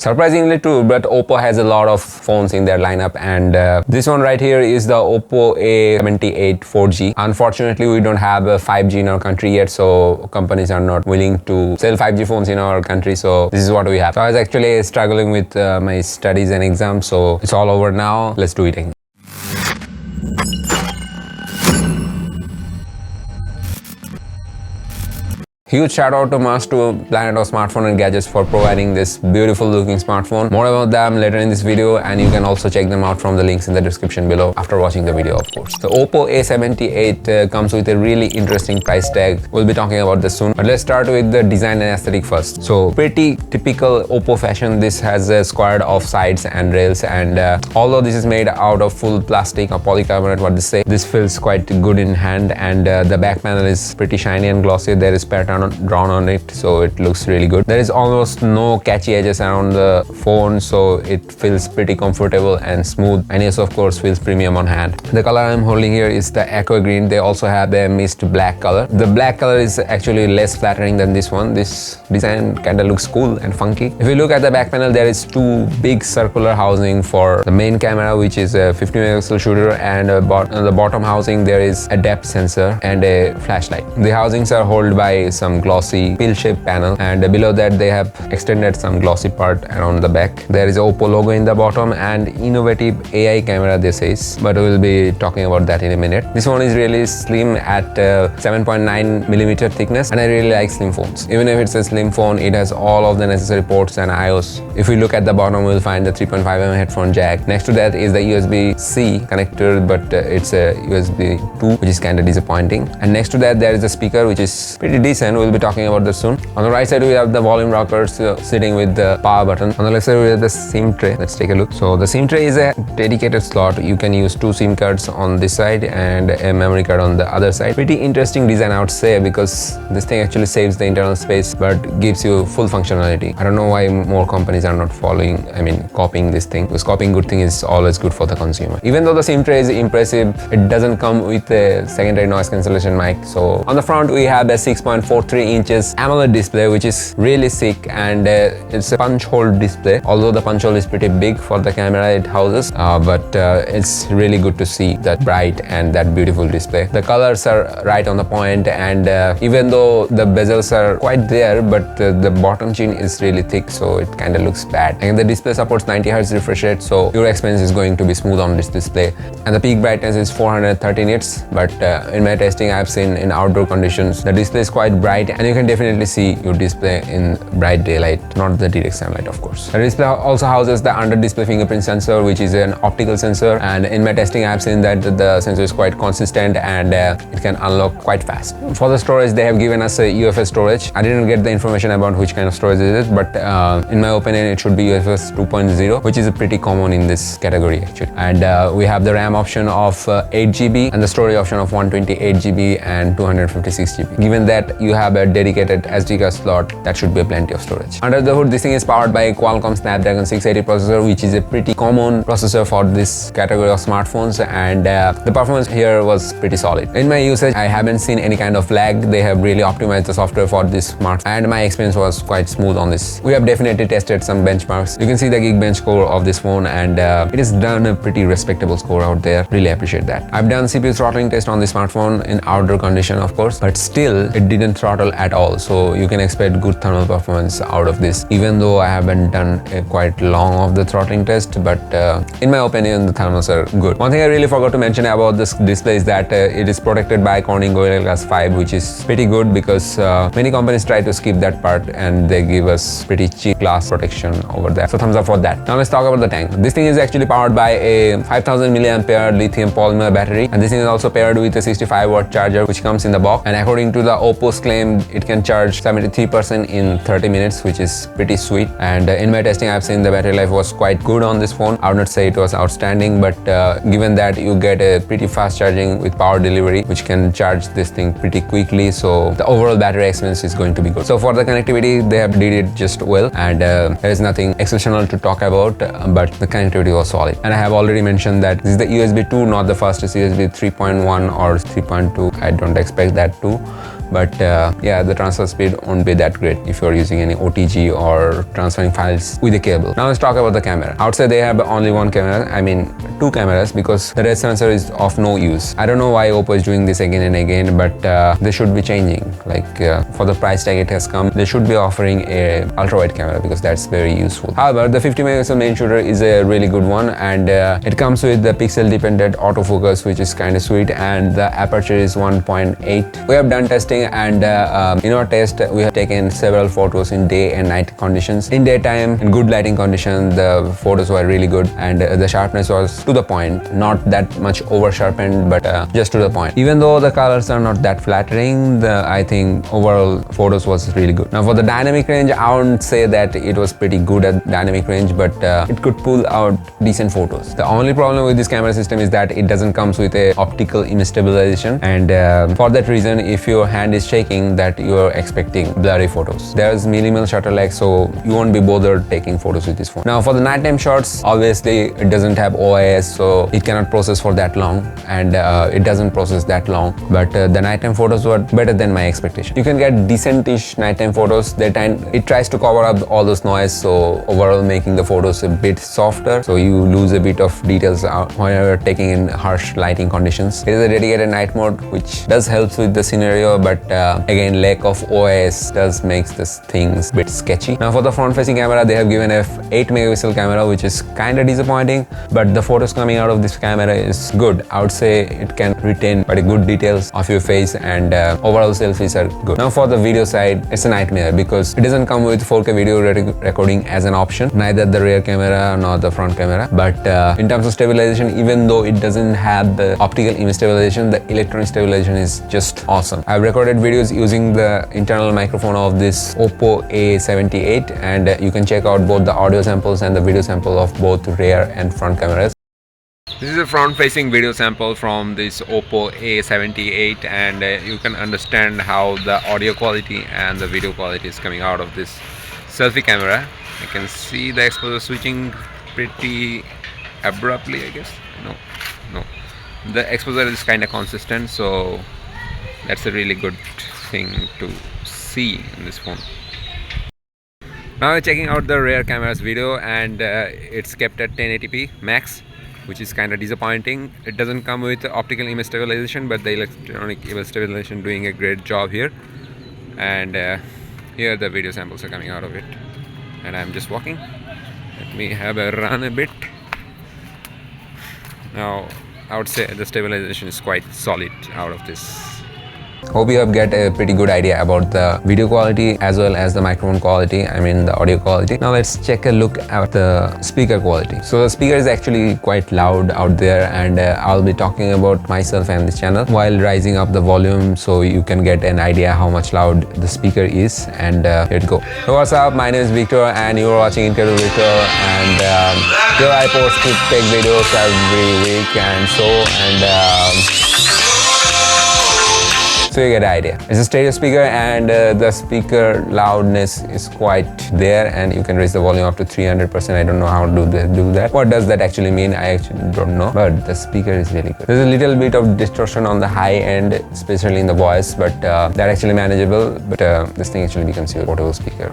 Surprisingly true, but Oppo has a lot of phones in their lineup, and this one right here is the Oppo A78 4G. Unfortunately, we don't have a 5G in our country yet, so companies are not willing to sell 5G phones in our country, so this is what we have. So I was actually struggling with my studies and exams, so it's all over now. Let's do it again. Huge shout out to Planet of Smartphone and Gadgets for providing this beautiful looking smartphone. More about them later in this video, and you can also check them out from the links in the description below after watching the video, of course. The Oppo A78 comes with a really interesting price tag. We'll be talking about this soon, but let's start with the design and aesthetic first. So pretty typical Oppo fashion. This has a squared off sides and rails, and although this is made out of full plastic or polycarbonate, what they say, this feels quite good in hand, and the back panel is pretty shiny and glossy. There is pattern drawn on it, so it looks really good. There is almost no catchy edges around the phone, so it feels pretty comfortable and smooth, and yes, of course, feels premium on hand. The color I'm holding here is the aqua green. They also have a mist black color. The black color is actually less flattering than this one. This design kind of looks cool and funky. If you look at the back panel, there is two big circular housing for the main camera, which is a 50 megapixel shooter, and on the bottom housing there is a depth sensor and a flashlight. The housings are held by some glossy pill-shaped panel, and below that they have extended some glossy part around the back. There is a Oppo logo in the bottom and innovative AI camera, this is, but we'll be talking about that in a minute. This one is really slim at 7.9 millimeter thickness, and I really like slim phones. Even if it's a slim phone, it has all of the necessary ports and iOS. If we look at the bottom, we'll find the 3.5mm headphone jack. Next to that is the USB-C connector, but it's a USB 2, which is kind of disappointing. And next to that, there is a speaker, which is pretty decent. We'll be talking about this soon. On the right side, we have the volume rockers sitting with the power button. On the left side, we have the SIM tray. Let's take a look. So the SIM tray is a dedicated slot. You can use two SIM cards on this side and a memory card on the other side. Pretty interesting design, I would say, because this thing actually saves the internal space but gives you full functionality. I don't know why more companies are not copying this thing, because copying good thing is always good for the consumer. Even though the SIM tray is impressive, it doesn't come with a secondary noise cancellation mic. So on the front, we have a 6.43 inches AMOLED display, which is really sick, and it's a punch hole display. Although the punch hole is pretty big for the camera it houses, but it's really good to see that bright and that beautiful display. The colors are right on the point, and even though the bezels are quite there, but the bottom chin is really thick, so it kind of looks bad. And the display supports 90 Hz refresh rate, so your experience is going to be smooth on this display. And the peak brightness is 430 nits, but in my testing I've seen in outdoor conditions the display is quite bright, and you can definitely see your display in bright daylight, not the direct sunlight, of course. The display also houses the under display fingerprint sensor, which is an optical sensor, and in my testing I've seen that the sensor is quite consistent, and it can unlock quite fast. For the storage, they have given us a UFS storage. I didn't get the information about which kind of storage it is, but in my opinion it should be UFS 2.0, which is pretty common in this category actually. And we have the RAM option of 8GB and the storage option of 128GB and 256GB. Given that you have a dedicated SD card slot, that should be plenty of storage. Under the hood, this thing is powered by a Qualcomm Snapdragon 680 processor, which is a pretty common processor for this category of smartphones, and the performance here was pretty solid. In my usage, I haven't seen any kind of lag. They have really optimized the software for this smartphone, and my experience was quite smooth on this. We have definitely tested some benchmarks. You can see the Geekbench score of this phone, and it has done a pretty respectable score out there. Really appreciate that. I've done CPU throttling test on this smartphone in outdoor condition, of course, but still it didn't throttle at all, so you can expect good thermal performance out of this, even though I haven't done a quite long of the throttling test, but in my opinion the thermals are good. One thing I really forgot to mention about this display is that it is protected by Corning Gorilla Glass 5, which is pretty good, because many companies try to skip that part and they give us pretty cheap glass protection over there, so thumbs up for that. Now let's talk about the tank. This thing is actually powered by a 5000 mAh lithium polymer battery, and this thing is also paired with a 65-watt charger which comes in the box, and according to the Oppo's claim, it can charge 73% in 30 minutes, which is pretty sweet. And in my testing, I've seen the battery life was quite good on this phone. I would not say it was outstanding, but given that you get a pretty fast charging with power delivery, which can charge this thing pretty quickly, so the overall battery experience is going to be good. So for the connectivity, they have did it just well, and there is nothing exceptional to talk about, but the connectivity was solid. And I have already mentioned that this is the USB 2, not the fastest USB 3.1 or 3.2. I don't expect that too. but yeah, the transfer speed won't be that great if you're using any OTG or transferring files with a cable. Now let's talk about the camera. Outside they have only one camera, I mean two cameras, because the red sensor is of no use. I don't know why Oppo is doing this again and again, but they should be changing. Like for the price tag it has come, they should be offering a ultra wide camera, because that's very useful. However, the 50 megapixel main shooter is a really good one, and it comes with the pixel dependent autofocus, which is kind of sweet, and the aperture is 1.8. We have done testing, and in our test we have taken several photos in day and night conditions. In daytime, in good lighting conditions, the photos were really good, and the sharpness was to the point, not that much over sharpened, but just to the point. Even though the colors are not that flattering, I think overall photos was really good. Now for the dynamic range, I wouldn't say that it was pretty good at dynamic range, but it could pull out decent photos. The only problem with this camera system is that it doesn't comes with a optical image stabilization, and for that reason, if your hand is shaking, that you are expecting blurry photos. There's minimal shutter lag, so you won't be bothered taking photos with this phone. Now for the nighttime shots, obviously it doesn't have OIS, so it cannot process for that long, and it doesn't process that long, but the nighttime photos were better than my expectation. You can get decent-ish nighttime photos. It tries to cover up all those noise, so overall making the photos a bit softer, so you lose a bit of details out when you're taking in harsh lighting conditions. It is a dedicated night mode, which does help with the scenario, but again, lack of OIS does makes this things a bit sketchy. Now for the front-facing camera, they have given a 8 megapixel camera, which is kind of disappointing, but the photos coming out of this camera is good. I would say it can retain pretty good details of your face, and overall selfies are good. Now for the video side, it's a nightmare, because it doesn't come with 4K video recording as an option, neither the rear camera nor the front camera. But in terms of stabilization, even though it doesn't have the optical image stabilization, the electronic stabilization is just awesome. I've recorded videos using the internal microphone of this Oppo A78, and you can check out both the audio samples and the video sample of both rear and front cameras. This is a front-facing video sample from this Oppo A78, and you can understand how the audio quality and the video quality is coming out of this selfie camera. You can see the exposure switching pretty abruptly, I guess. No. The exposure is kind of consistent, so that's a really good thing to see in this phone. Now we're checking out the rear camera's video, and it's kept at 1080p max, which is kind of disappointing. It doesn't come with optical image stabilization, but the electronic image stabilization doing a great job here. And here the video samples are coming out of it, and I'm just walking. Let me have a run a bit. Now I would say the stabilization is quite solid out of this. Hope you have get a pretty good idea about the video quality as well as the microphone quality, I mean the audio quality. Now let's check a look at the speaker quality. So the speaker is actually quite loud out there, and I'll be talking about myself and this channel while rising up the volume, so you can get an idea how much loud the speaker is. And here it go. So what's up, my name is Victor, and you're watching Incredible Victor, and here I post tech videos every week, and so you get the idea. It's a stereo speaker, and the speaker loudness is quite there, and you can raise the volume up to 300%. I don't know how to do that. What does that actually mean? I actually don't know, but the speaker is really good. There's a little bit of distortion on the high end, especially in the voice, but that's actually manageable. But this thing actually becomes your portable speaker.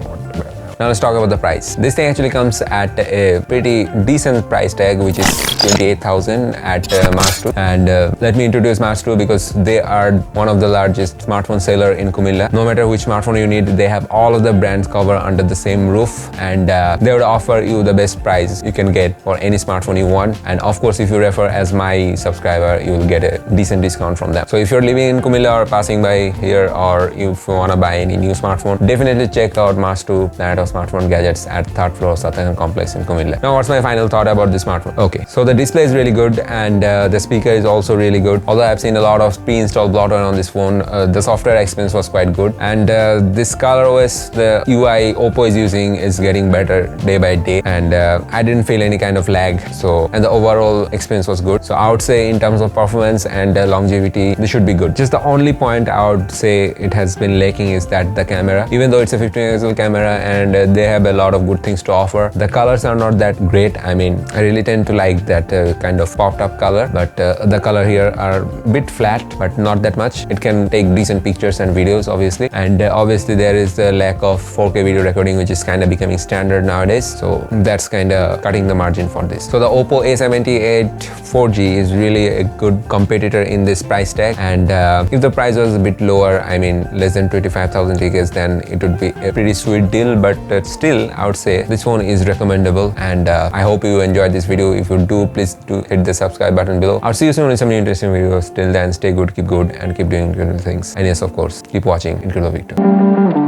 Now let's talk about the price. This thing actually comes at a pretty decent price tag, which is 28,000 at Mars 2. And let me introduce Mars 2, because they are one of the largest smartphone seller in Kumilla. No matter which smartphone you need, they have all of the brands covered under the same roof, and they would offer you the best price you can get for any smartphone you want. And of course, if you refer as my subscriber, you will get a decent discount from them. So if you're living in Kumilla or passing by here, or if you want to buy any new smartphone, definitely check out Mars 2 Planet of Smartphone Gadgets at 3rd floor Satyangan Complex in Kumilla. Now what's my final thought about this smartphone? Okay, so the display is really good, and the speaker is also really good. Although I've seen a lot of pre-installed bloatware on this phone, the software experience was quite good, and this ColorOS, the UI Oppo is using, is getting better day by day, and I didn't feel any kind of lag, and the overall experience was good. So I would say in terms of performance and longevity, this should be good. Just the only point I would say it has been lacking is that the camera, even though it's a 50 megapixel camera and and they have a lot of good things to offer. The colors are not that great. I mean, I really tend to like that kind of popped up color, but the color here are a bit flat, but not that much. It can take decent pictures and videos, obviously, and obviously there is the lack of 4K video recording, which is kind of becoming standard nowadays, so that's kind of cutting the margin for this. So the Oppo A78 4G is really a good competitor in this price tag, and if the price was a bit lower, I mean less than 25,000 tickets, then it would be a pretty sweet deal, but still I would say this one is recommendable, and I hope you enjoyed this video. If you do, please do hit the subscribe button below. I'll see you soon in some new interesting videos. Till then, stay good, keep good, and keep doing good things. And yes, of course, keep watching Incredible Victor.